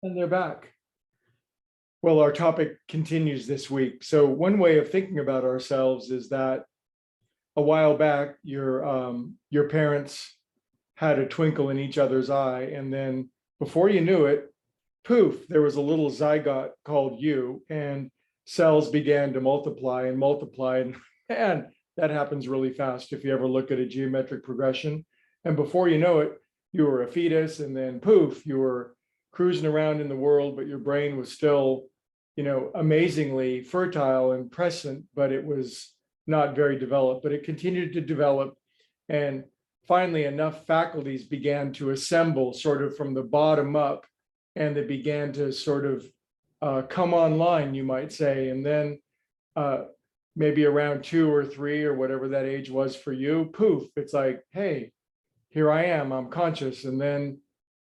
And they're back. Well, our topic continues this week. So one way of thinking about ourselves is that a while back, your parents had a twinkle in each other's eye, and then before you knew it, poof, there was a little zygote called you, and cells began to multiply and multiply, and that happens really fast if you ever look at a geometric progression. And before you know it, you were a fetus, and then poof, you were cruising around in the world, but your brain was still, amazingly fertile and prescient, but it was not very developed, but it continued to develop. And finally, enough faculties began to assemble sort of from the bottom up, and they began to sort of come online, you might say. And then maybe around 2 or 3 or whatever that age was for you, poof, it's like, hey, here I am, I'm conscious. And then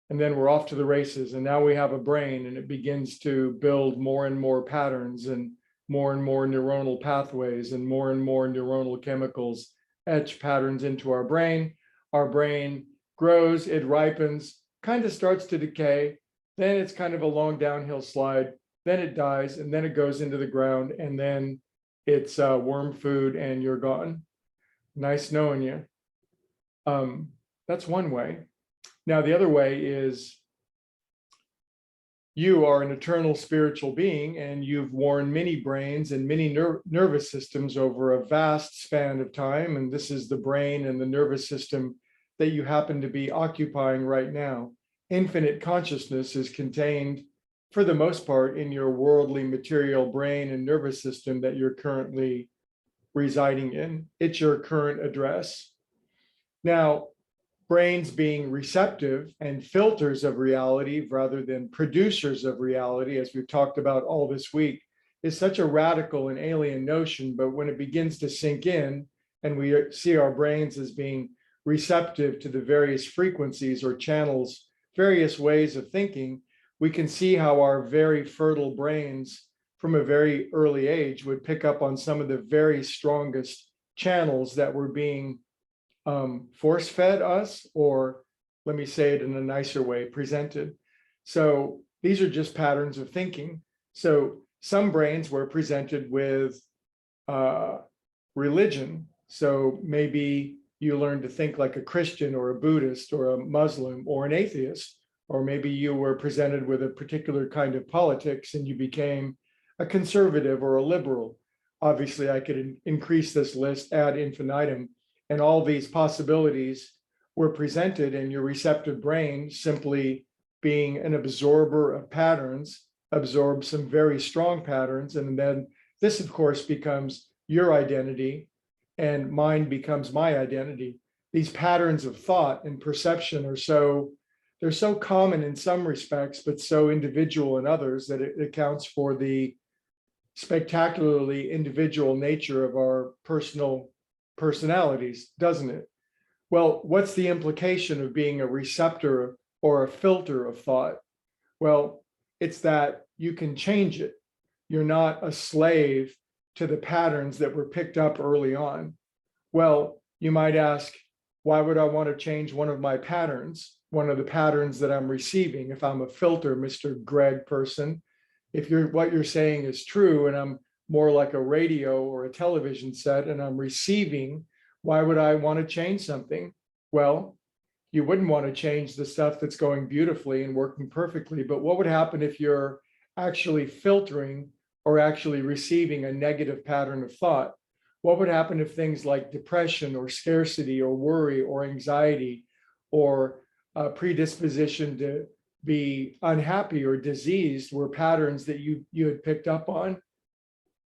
we're off to the races. And now we have a brain, and it begins to build more and more patterns and more neuronal pathways and more neuronal chemicals etch patterns into our brain. Our brain grows, it ripens, kind of starts to decay. Then it's kind of a long downhill slide. Then it dies, and then it goes into the ground, and then it's worm food, and you're gone. Nice knowing you. That's one way. Now, the other way is you are an eternal spiritual being, and you've worn many brains and many nervous systems over a vast span of time. And this is the brain and the nervous system that you happen to be occupying right now. Infinite consciousness is contained, for the most part, in your worldly material brain and nervous system that you're currently residing in. It's your current address. Now, brains being receptive and filters of reality rather than producers of reality, as we've talked about all this week, is such a radical and alien notion. But when it begins to sink in, and we see our brains as being receptive to the various frequencies or channels, various ways of thinking, we can see how our very fertile brains from a very early age would pick up on some of the very strongest channels that were being force fed us, or let me say it in a nicer way, presented. So these are just patterns of thinking. So some brains were presented with religion. So maybe you learned to think like a Christian or a Buddhist or a Muslim or an atheist, or maybe you were presented with a particular kind of politics and you became a conservative or a liberal. Obviously, I could increase this list ad infinitum. And all these possibilities were presented, and your receptive brain, simply being an absorber of patterns, absorbs some very strong patterns. And then this, of course, becomes your identity, and mine becomes my identity. These patterns of thought and perception they're so common in some respects, but so individual in others, that it accounts for the spectacularly individual nature of our personalities, doesn't it? Well, what's the implication of being a receptor or a filter of thought? Well, it's that you can change it. You're not a slave to the patterns that were picked up early on. Well, you might ask, why would I want to change one of my patterns, one of the patterns that I'm receiving? If I'm a filter, Mr. Greg person, if what you're saying is true, and I'm more like a radio or a television set and I'm receiving, why would I want to change something? Well, you wouldn't want to change the stuff that's going beautifully and working perfectly. But what would happen if you're actually filtering or actually receiving a negative pattern of thought? What would happen if things like depression or scarcity or worry or anxiety or predisposition to be unhappy or diseased were patterns that you had picked up on?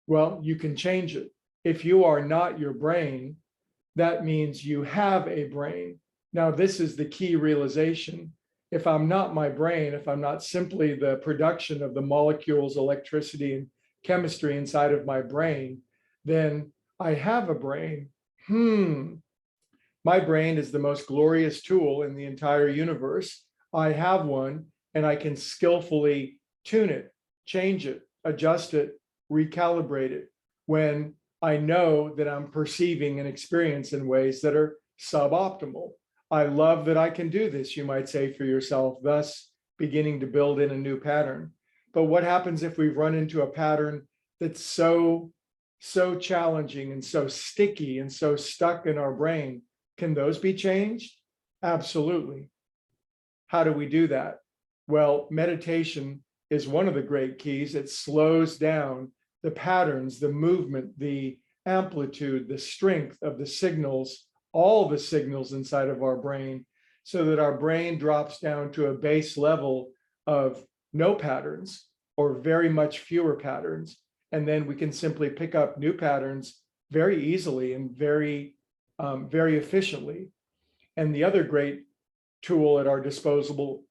Well, you can change it. If you are not your brain, that means you have a brain. Now, this is the key realization. If I'm not my brain, if I'm not simply the production of the molecules, electricity, and chemistry inside of my brain, then I have a brain. My brain is the most glorious tool in the entire universe. I have one, and I can skillfully tune it, change it, adjust it, recalibrate it when I know that I'm perceiving an experience in ways that are suboptimal. I love that I can do this, you might say for yourself. Thus, beginning to build in a new pattern. But what happens if we run into a pattern that's so challenging and so sticky and so stuck in our brain? Can those be changed? Absolutely. How do we do that? Well, meditation is one of the great keys. It slows down the patterns, the movement, the amplitude, the strength of the signals, all the signals inside of our brain, so that our brain drops down to a base level of no patterns or very much fewer patterns. And then we can simply pick up new patterns very easily and very efficiently. And the other great tool at our disposal,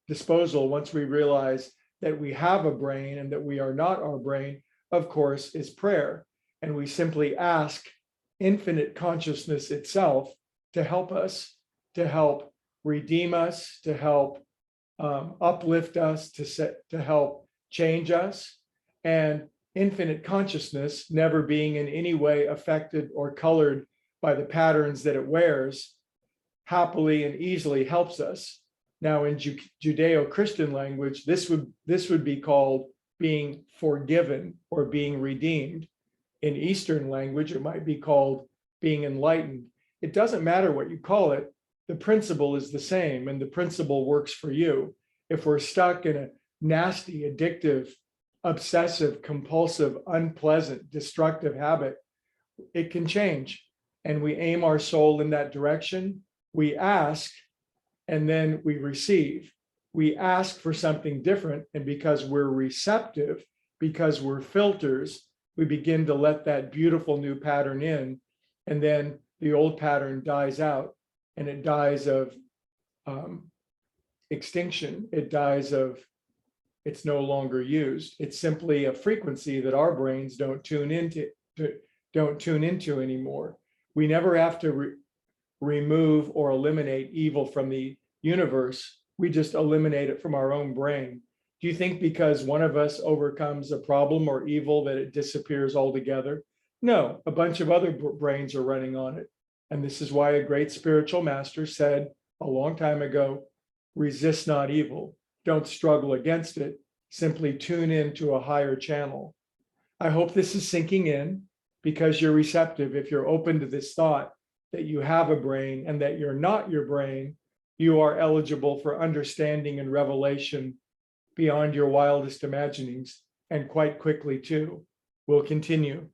once we realize that we have a brain and that we are not our brain, of course, is prayer. And we simply ask infinite consciousness itself to help us, to help redeem us, to help uplift us, to help change us. And infinite consciousness, never being in any way affected or colored by the patterns that it wears, happily and easily helps us. Now, in Judeo-Christian language, this would be called being forgiven or being redeemed. In Eastern language, it might be called being enlightened. It doesn't matter what you call it. The principle is the same, and the principle works for you. If we're stuck in a nasty, addictive, obsessive, compulsive, unpleasant, destructive habit, it can change. And we aim our soul in that direction. We ask, and then we receive. We ask for something different, and because we're receptive, because we're filters, we begin to let that beautiful new pattern in, and then the old pattern dies out, and it dies of extinction. It dies of, it's no longer used. It's simply a frequency that our brains don't tune into anymore. We never have to remove or eliminate evil from the universe. We just eliminate it from our own brain. Do you think because one of us overcomes a problem or evil that it disappears altogether? No, a bunch of other brains are running on it. And this is why a great spiritual master said a long time ago, resist not evil. Don't struggle against it. Simply tune into a higher channel. I hope this is sinking in, because you're receptive. If you're open to this thought that you have a brain and that you're not your brain, you are eligible for understanding and revelation beyond your wildest imaginings, and quite quickly too. We'll continue.